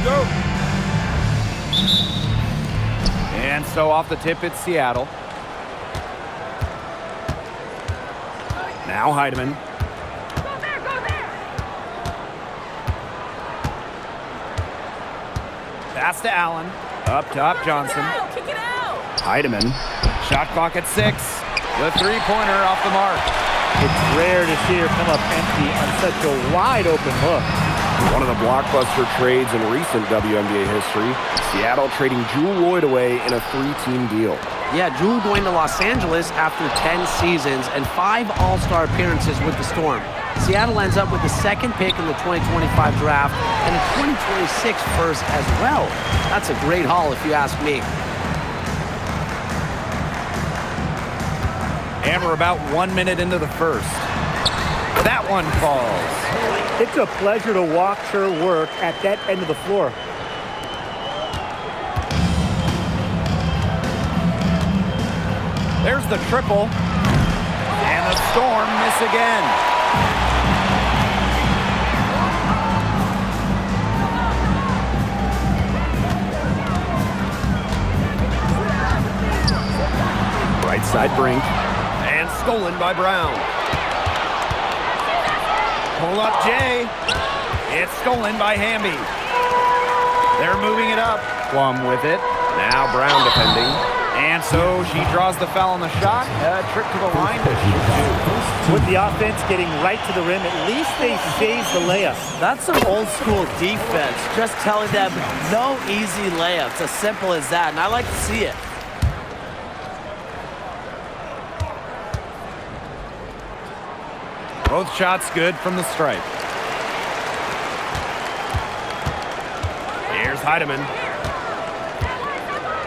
go. And so off the tip, it's Seattle. Now Heidemann. Go there. Pass to Allen. Up top, Johnson. Kick it out. Heidemann. Shot clock at 6. The three-pointer off the mark. It's rare to see her come up empty on such a wide-open look. One of the blockbuster trades in recent WNBA history, Seattle trading Jewel Lloyd away in a 3-team deal. Yeah, Jewel going to Los Angeles after 10 seasons and 5 All-Star appearances with the Storm. Seattle ends up with the second pick in the 2025 draft and a 2026 first as well. That's a great haul if you ask me. And we're about 1 minute into the first. That one falls. It's a pleasure to watch her work at that end of the floor. There's the triple. And the Storm miss again. Right side Brink. And stolen by Brown. Pull up Jay. It's stolen by Hamby. They're moving it up. Plum with it. Now Brown defending. And so she draws the foul on the shot. A trip to the line to shoot two. With the offense getting right to the rim, at least they saved the layup. That's some old school defense. Just telling them no easy layups. As simple as that. And I like to see it. Both shots good from the stripe. Here's Heidemann.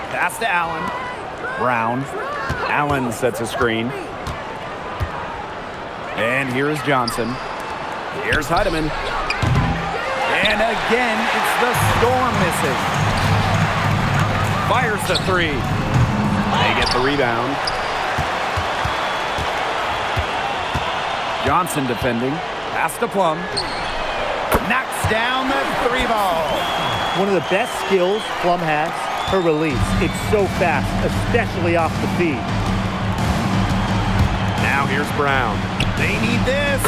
Pass to Allen. Brown. Allen sets a screen. And here is Johnson. Here's Heidemann. And again, it's the Storm missing. Fires the three. They get the rebound. Johnson defending. Pass to Plum. Knocks down the three ball. One of the best skills Plum has, her release. It's so fast, especially off the feed. Now here's Brown. They need this.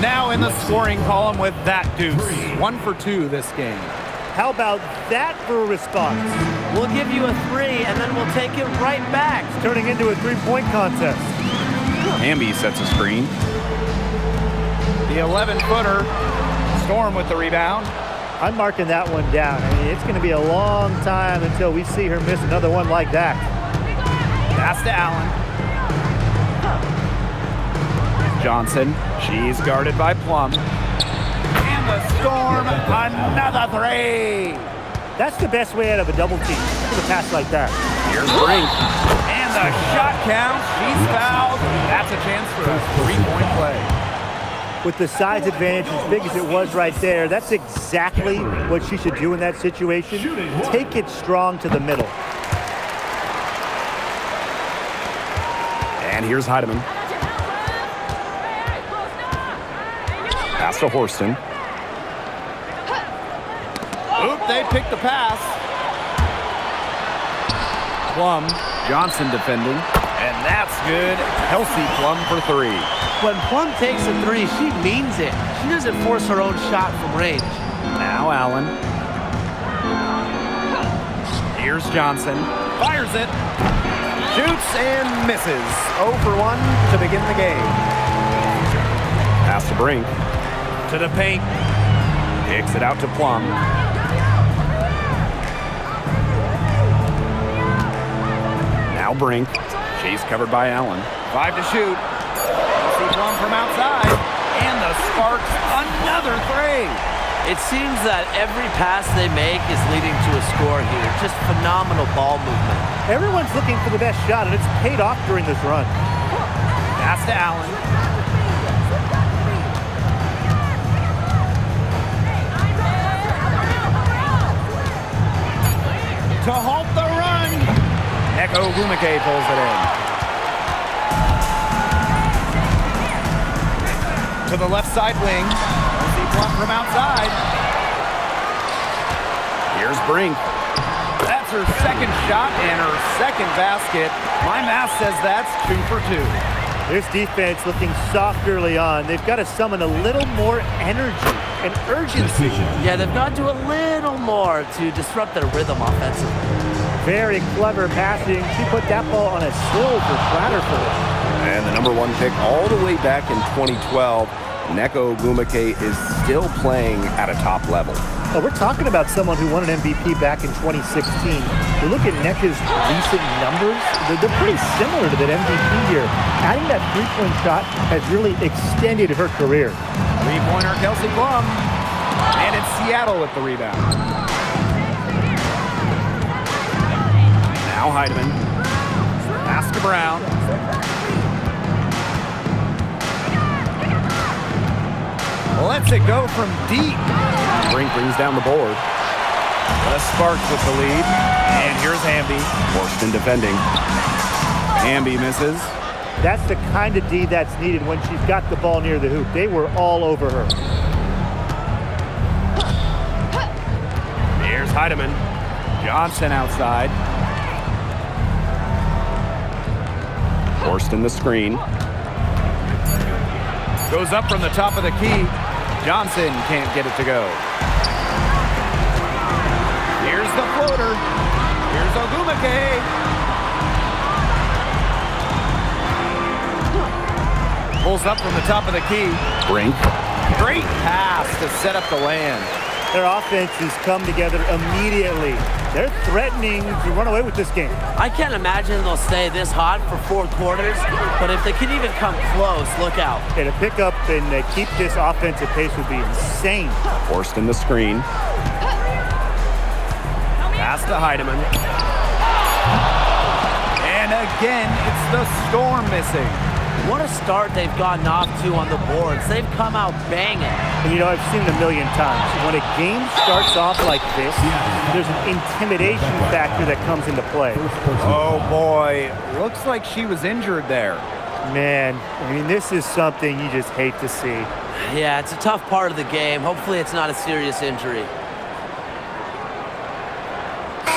Now in the scoring column with that deuce. 1 for 2 this game. How about that for a response? We'll give you a 3, and then we'll take it right back. It's turning into a three-point contest. Hamby sets a screen. The 11-footer. Storm with the rebound. I'm marking that one down. I mean, it's going to be a long time until we see her miss another one like that. Pass to Allen. Johnson. She's guarded by Plum. And the Storm, another three. That's the best way out of a double team, with a pass like that. Here's Brink. And the shot counts. She's fouled. That's a chance for a three-point play. With the size advantage as big as it was right there, that's exactly what she should do in that situation. Take it strong to the middle. And here's Heidemann. Pass to Horston. Oop, they picked the pass. Plum. Johnson defending. And that's good. Kelsey Plum for 3. When Plum takes a 3, she means it. She doesn't force her own shot from range. Now Allen. Here's Johnson. Fires it. Shoots and misses. 0 for 1 to begin the game. Pass to Brink. To the paint. Kicks it out to Plum. Now Brink. She's covered by Allen. 5 to shoot. See Plum from outside. And the Sparks, another 3. It seems that every pass they make is leading to a score here. Just phenomenal ball movement. Everyone's looking for the best shot, and it's paid off during this run. Pass to Allen. To halt the run. Echo Gumake pulls it in. To the left side wing. See Plum from outside. Here's Brink. That's her second shot and her second basket. My math says that's 2 for 2. This defense looking soft early on. They've got to summon a little more energy and urgency. Yeah, they've got to do a little more to disrupt their rhythm offensively. Very clever passing. She put that ball on a silver platter for them. And the number 1 pick all the way back in 2012, Nneka Ogwumike is still playing at a top level. Oh, we're talking about someone who won an MVP back in 2016. You look at Nneka's recent numbers, they're pretty similar to that MVP year. Adding that three-point shot has really extended her career. Three-pointer Kelsey Plum. And it's Seattle with the rebound. Now Heidemann. Pass to Brown. Lets it go from deep. Brink brings down the board. The Sparks with the lead. And here's Hamby. Forston defending. Hamby misses. That's the kind of D that's needed when she's got the ball near the hoop. They were all over her. Here's Heidemann. Johnson outside. Forston the screen. Goes up from the top of the key. Johnson can't get it to go. Here's the floater. Here's Ogwumike. Pulls up from the top of the key. Brink. Great pass to set up the land. Their offenses come together immediately. They're threatening to run away with this game. I can't imagine they'll stay this hot for 4 quarters, but if they can even come close, look out. And to pick up and keep this offensive pace would be insane. Forston the screen. Pass to Heidemann. And again, it's the Storm missing. What a start they've gotten off to on the boards. They've come out banging. And, you know, I've seen it a million times. When a game starts off like this, there's an intimidation factor that comes into play. Oh, boy. Looks like she was injured there. Man, I mean, this is something you just hate to see. Yeah, it's a tough part of the game. Hopefully it's not a serious injury.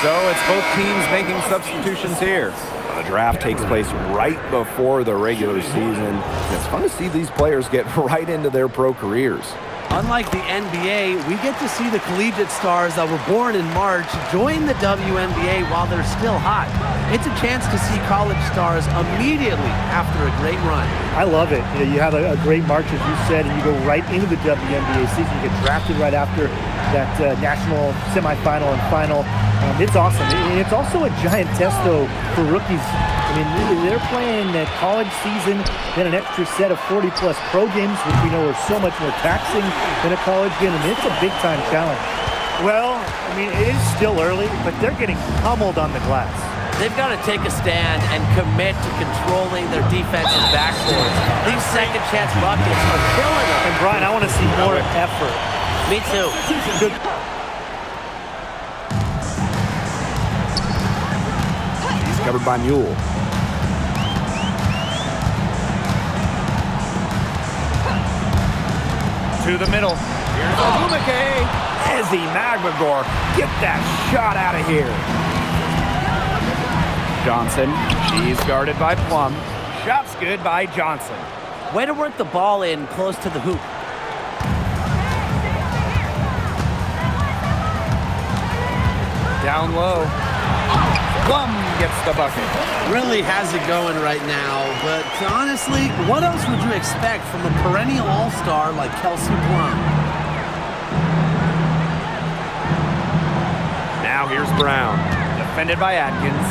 So it's both teams making substitutions here. The draft takes place right before the regular season. It's fun to see these players get right into their pro careers. Unlike the NBA, we get to see the collegiate stars that were born in March join the WNBA while they're still hot. It's a chance to see college stars immediately after a great run. I love it. You know, you have a great March, as you said, and you go right into the WNBA season. You get drafted right after that national semifinal and final. It's awesome. It's also a giant test, though, for rookies. I mean, they're playing that college season, then an extra set of 40-plus pro games, which we know are so much more taxing than a college game. I mean, it's a big-time challenge. Well, I mean, it is still early, but they're getting pummeled on the glass. They've got to take a stand and commit to controlling their defensive backboards. These second-chance buckets are killing them. And, Brian, I want to see more effort. Me too. Good. He's covered by Mule. To the middle. Here's Ogwumike. Ezzy Magbagor. Get that shot out of here. Johnson. She's guarded by Plum. Shot's good by Johnson. Way to work the ball in close to the hoop. Down low. Plum gets the bucket. Really has it going right now, but honestly, what else would you expect from a perennial all-star like Kelsey Plum? Now here's Brown. Defended by Atkins.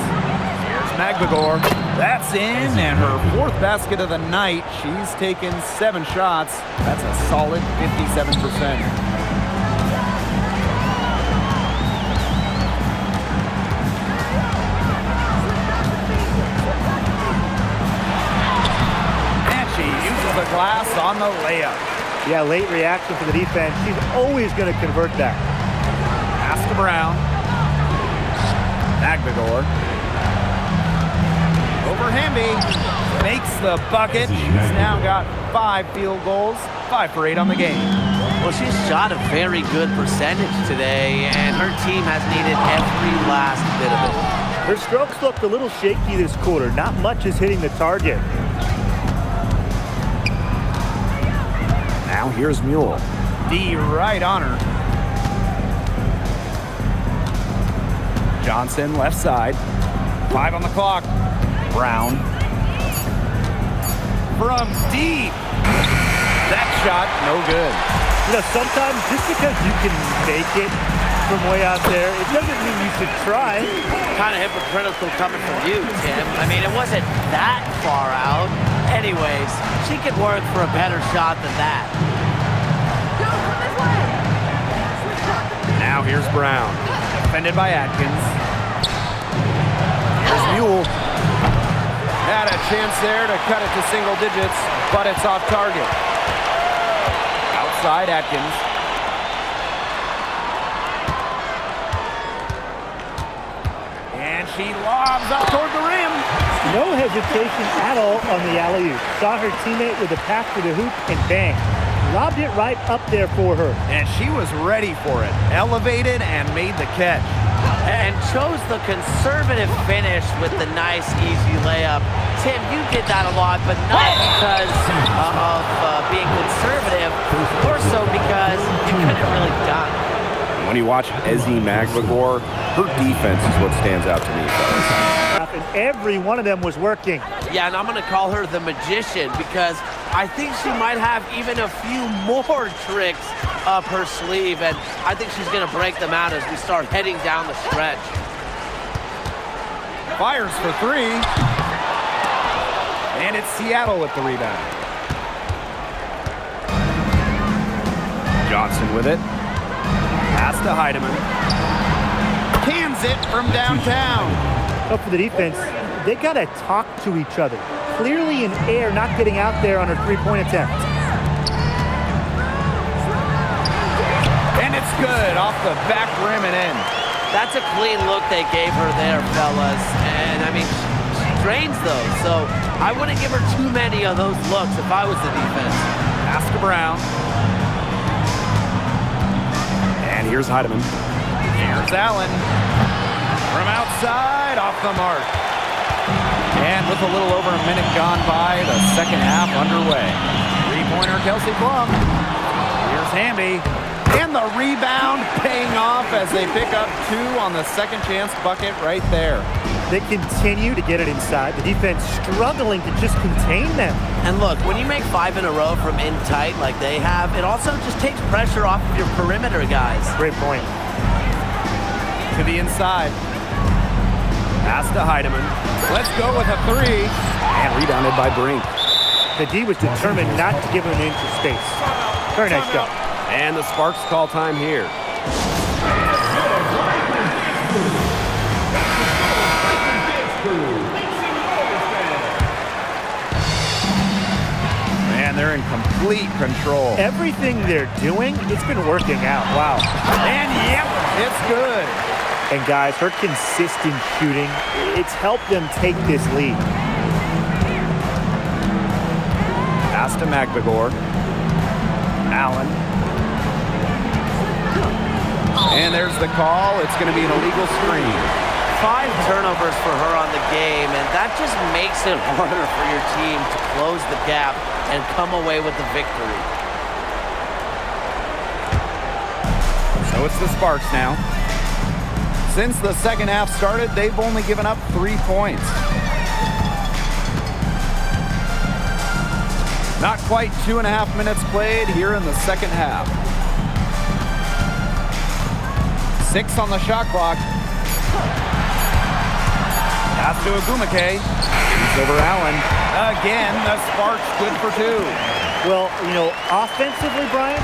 Here's Magbagor. That's in, and her 4th basket of the night. She's taken 7 shots. That's a solid 57%. The glass on the layup. Yeah, late reaction for the defense. She's always going to convert that. Pass to Brown. Magbagor. Over Hamby. Makes the bucket. She's now got 5 field goals. 5 for 8 on the game. Well, she's shot a very good percentage today, and her team has needed every last bit of it. Her strokes looked a little shaky this quarter. Not much is hitting the target. Now here's Mule. D right on her. Johnson left side. 5 on the clock. Brown. From deep. That shot, no good. You know, sometimes just because you can make it from way out there, it doesn't mean you should try. Kind of hypocritical coming from you, Tim. I mean, it wasn't that far out. Anyways, she could work for a better shot than that. Go, come this way. Now here's Brown. Defended by Atkins. Here's Mule. Had a chance there to cut it to single digits, but it's off target. Outside Atkins. And she lobs up toward the rim. No hesitation at all on the alley-oop. Saw her teammate with a pass to the hoop and bang. Lobbed it right up there for her. And she was ready for it. Elevated and made the catch. And chose the conservative finish with the nice, easy layup. Tim, you did that a lot, but not because of being conservative, more so because you couldn't really dunk. When you watch Ezzy Magbagor, her defense is what stands out to me, fellas. And every one of them was working. Yeah, and I'm going to call her the magician because I think she might have even a few more tricks up her sleeve, and I think she's going to break them out as we start heading down the stretch. Fires for 3. And it's Seattle with the rebound. Johnson with it. Pass to Heidemann. Cans it from downtown. Up for the defense, they got to talk to each other. Clearly in air, not getting out there on her three-point attempt. And it's good off the back rim and in. That's a clean look they gave her there, fellas. And, I mean, she drains those, so I wouldn't give her too many of those looks if I was the defense. Pass to Brown. And here's Heidemann. Here's Allen. From outside, off the mark. And with a little over a minute gone by, the second half underway. Three-pointer, Kelsey Plum. Here's Hamby. And the rebound paying off as they pick up 2 on the second chance bucket right there. They continue to get it inside. The defense struggling to just contain them. And look, when you make 5 in a row from in tight like they have, it also just takes pressure off of your perimeter guys. Great point. To the inside. Pass to Heidemann. Let's go with a 3. And rebounded by Brink. The D was determined not to give him an inch of space. Very nice job. And the Sparks call time here. Man, they're in complete control. Everything they're doing, it's been working out. Wow. And yep, it's good. And guys, her consistent shooting, it's helped them take this lead. Pass to Magbagor. Allen. And there's the call. It's going to be an illegal screen. 5 turnovers for her on the game, and that just makes it harder for your team to close the gap and come away with the victory. So it's the Sparks now. Since the second half started, they've only given up 3 points. Not quite 2.5 minutes played here in the second half. 6 on the shot clock. Pass to Agumake. He's over Allen. Again, the Sparks good for 2. Well, you know, offensively, Brian,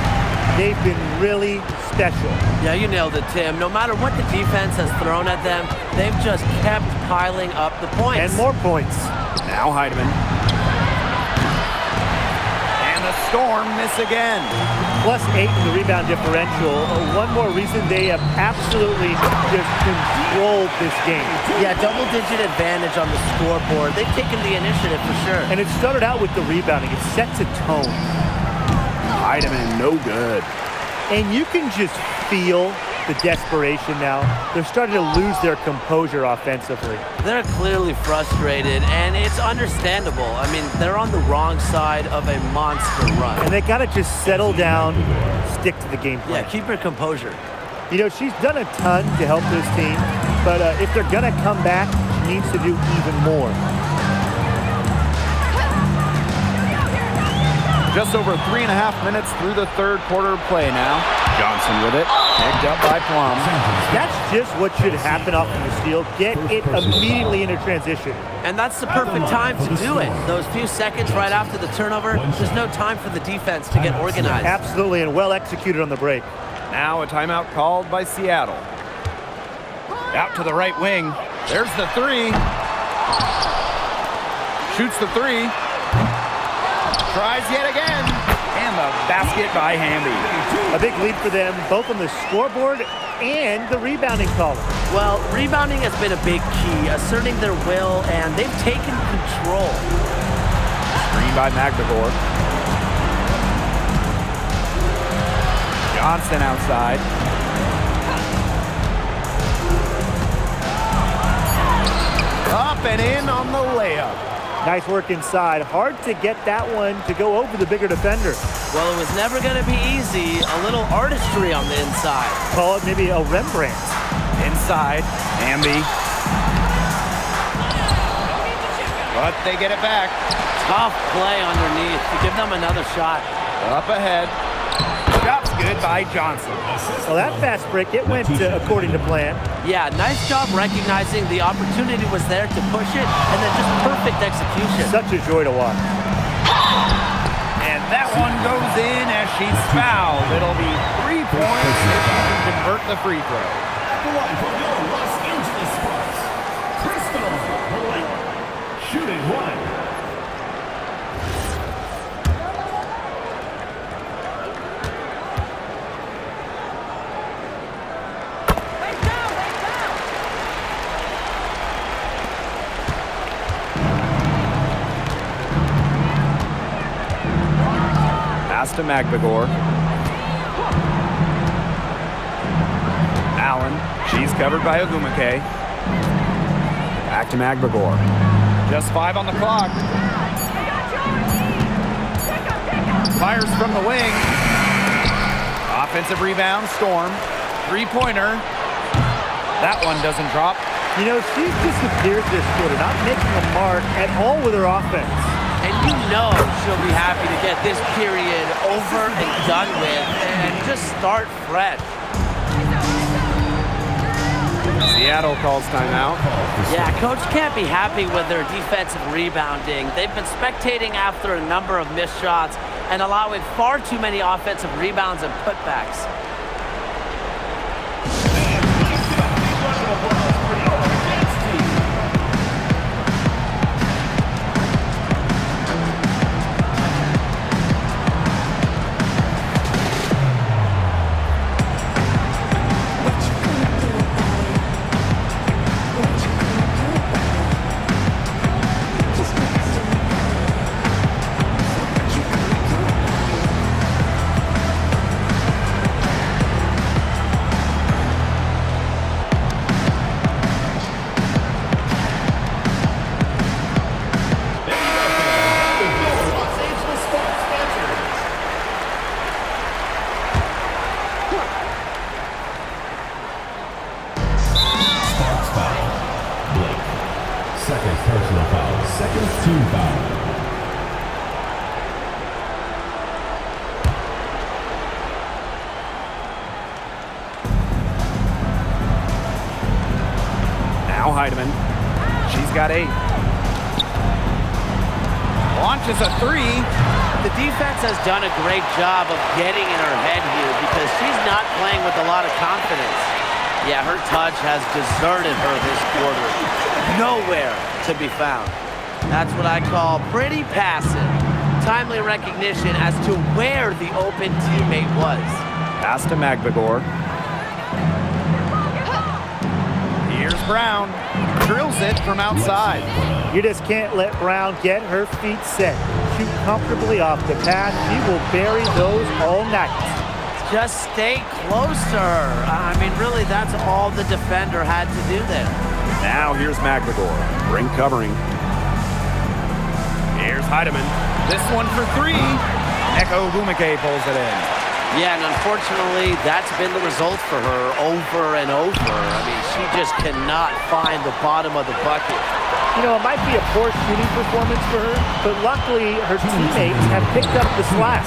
they've been really special. Yeah, you nailed it, Tim. No matter what the defense has thrown at them, they've just kept piling up the points. And more points. Now Heidemann. And the Storm miss again. +8 in the rebound differential. One more reason they have absolutely just controlled this game. Yeah, double-digit advantage on the scoreboard. They've taken the initiative for sure. And it started out with the rebounding. It sets a tone. Heidemann, no good. And you can just feel the desperation now. They're starting to lose their composure offensively. They're clearly frustrated, and it's understandable. I mean, they're on the wrong side of a monster run. And they got to just settle down, stick to the game plan. Yeah, keep your composure. You know, she's done a ton to help this team, but if they're going to come back, she needs to do even more. Just over 3.5 minutes through the third quarter of play now. Johnson with it, picked up by Plum. That's just what should happen off of the steal. Get it immediately into transition. And that's the perfect time to do it. Those few seconds right after the turnover, there's no time for the defense to get organized. Absolutely, and well executed on the break. Now a timeout called by Seattle. Out to the right wing. There's the three. Shoots the three. Tries yet again. And the basket by Hamby. A big lead for them, both on the scoreboard and the rebounding column. Well, rebounding has been a big key, asserting their will, and they've taken control. Screen by Magdegor. Johnson outside. Up and in on the layup. Nice work inside. Hard to get that one to go over the bigger defender. Well, it was never going to be easy. A little artistry on the inside. Call it maybe a Rembrandt. Inside, Hamby. But they get it back. Tough play underneath to give them another shot. Up ahead. Shot's good by Johnson. Well, that fast break, it went according to plan. Yeah, nice job recognizing the opportunity was there to push it, and then just perfect execution. Such a joy to watch. And that one goes in as she's fouled. It'll be 3 points if she can convert the free throw. The wife of your Los Angeles Sparks, Crystal Blake, shooting one. Pass to Magdegor. Allen. She's covered by Ogumake. Back to Magdegor. Just 5 on the clock. Fires from the wing. Offensive rebound, Storm. Three-pointer. That one doesn't drop. You know, she's disappeared this quarter, not making a mark at all with her offense. And you know she'll be happy to get this period over and done with and just start fresh. Seattle calls timeout. Yeah, coach can't be happy with their defensive rebounding. They've been spectating after a number of missed shots and allowing far too many offensive rebounds and putbacks. Now Heidemann. She's got 8. Launches a 3. The defense has done a great job of getting in her head here because she's not playing with a lot of confidence. Yeah, her touch has deserted her this quarter. Nowhere to be found. That's what I call pretty passive. Timely recognition as to where the open teammate was. Pass to Magdegor. Here's Brown. Drills it from outside. You just can't let Brown get her feet set. Shoot comfortably off the pass. She will bury those all night. Just stay closer. I mean, really, that's all the defender had to do there. Now here's McLegore. Ring covering. Here's Heidemann. This one for three. Echo Bumake pulls it in. Yeah, and unfortunately, that's been the result for her over and over. I mean, she just cannot find the bottom of the bucket. You know, it might be a poor shooting performance for her, but luckily her teammates have picked up the slack.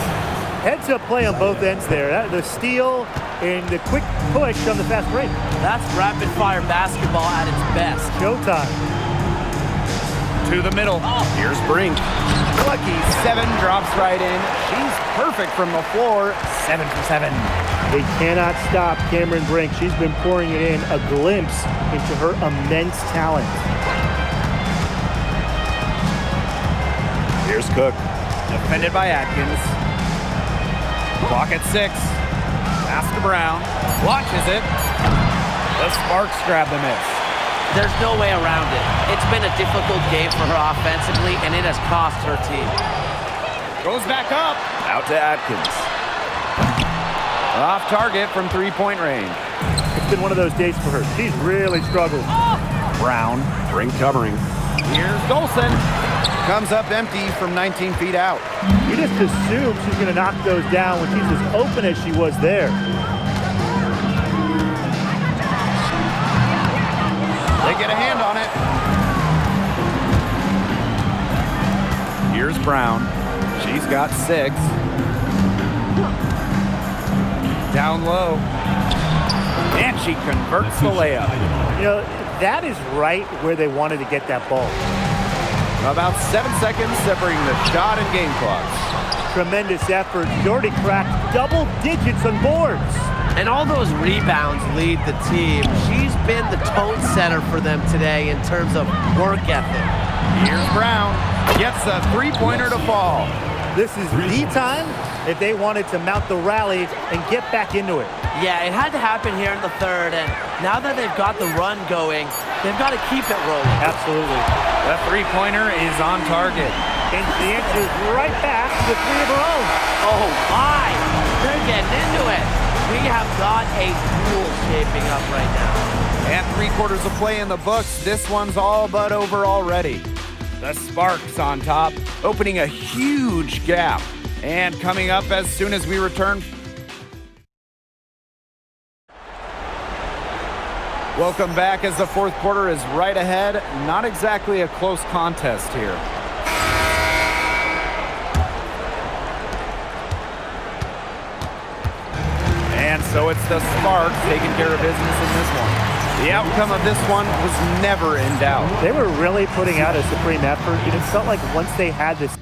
Heads-up play on both ends there. The steal and the quick push on the fast break. That's rapid-fire basketball at its best. Showtime. To the middle. Here's Brink. Lucky 7 drops right in. She's perfect from the floor. 7 for 7. They cannot stop Cameron Brink. She's been pouring it in, a glimpse into her immense talent. Here's Cook. Defended by Atkins. Clock at 6. Pass to Brown. Launches it. The Sparks grab the miss. There's no way around it. It's been a difficult game for her offensively, and it has cost her team. Goes back up. Out to Atkins. Off target from three-point range. It's been one of those days for her. She's really struggled. Brown. Ring covering. Here's Dolson. Comes up empty from 19 feet out. You just assume she's going to knock those down when she's as open as she was there. They get a hand on it. Here's Brown. She's got 6. Down low. And she converts the layup. You know, that is right where they wanted to get that ball. About 7 seconds separating the shot and game clocks. Tremendous effort. She already cracked double digits on boards. And all those rebounds lead the team. She's been the tone setter for them today in terms of work ethic. Here's Brown. Gets a three-pointer to fall. This is the time if they wanted to mount the rally and get back into it. Yeah, it had to happen here in the third, and now that they've got the run going, they've got to keep it rolling. Absolutely. The three-pointer is on target. And she answers right back with 3 of her own. Oh my, they're getting into it. We have got a duel shaping up right now. And 3/4 of play in the books. This one's all but over already. The Sparks on top, opening a huge gap. And coming up as soon as we return. Welcome back as the 4th quarter is right ahead. Not exactly a close contest here. And so it's the Sparks taking care of business in this one. The outcome of this one was never in doubt. They were really putting out a supreme effort. It felt like once they had this